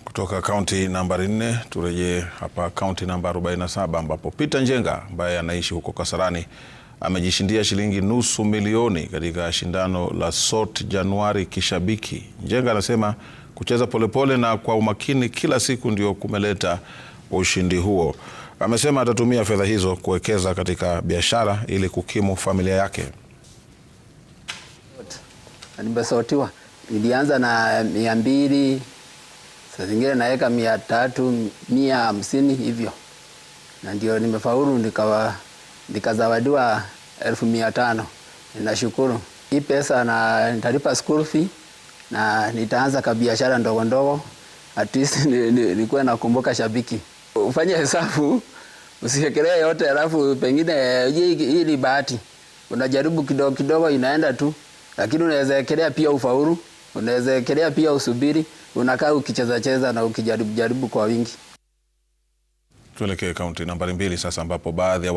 Kutoka kaunti nambari 4 turejee hapa kaunti namba 47 ambapo Peter Njenga ambaye anaishi huko Kasarani amejishindia shilingi nusu milioni katika shindano la SOT Januari kishabiki. Njenga anasema kucheza polepole na kwa umakini kila siku ndio kumeleta ushindi huo. Amesema atatumia fedha hizo kuwekeza katika biashara ili kukimu familia yake. Nimesotiwa. Nilianza na 200, saa zingine naweka 300, 150 hivyo. Na ndio nimefaulu nikazawadiwa 1500. Ninashukuru. Hii pesa na nitalipa school fee na nitaanza biashara ndogo ndogo. At least nilikuwa nakumbuka shabiki. Ufanye hesabu, usiwekelee yote alafu pengine hii ni bahati. Unajaribu kidogo kidogo inaenda tu. Lakini unaweza wekelea pia ufaulu, unaweza wekelea pia usubiri, unakaa ukicheza na ukijaribu kwa wingi. Tuelekee kaunti nambari 2 sasa ambapo baadhi ya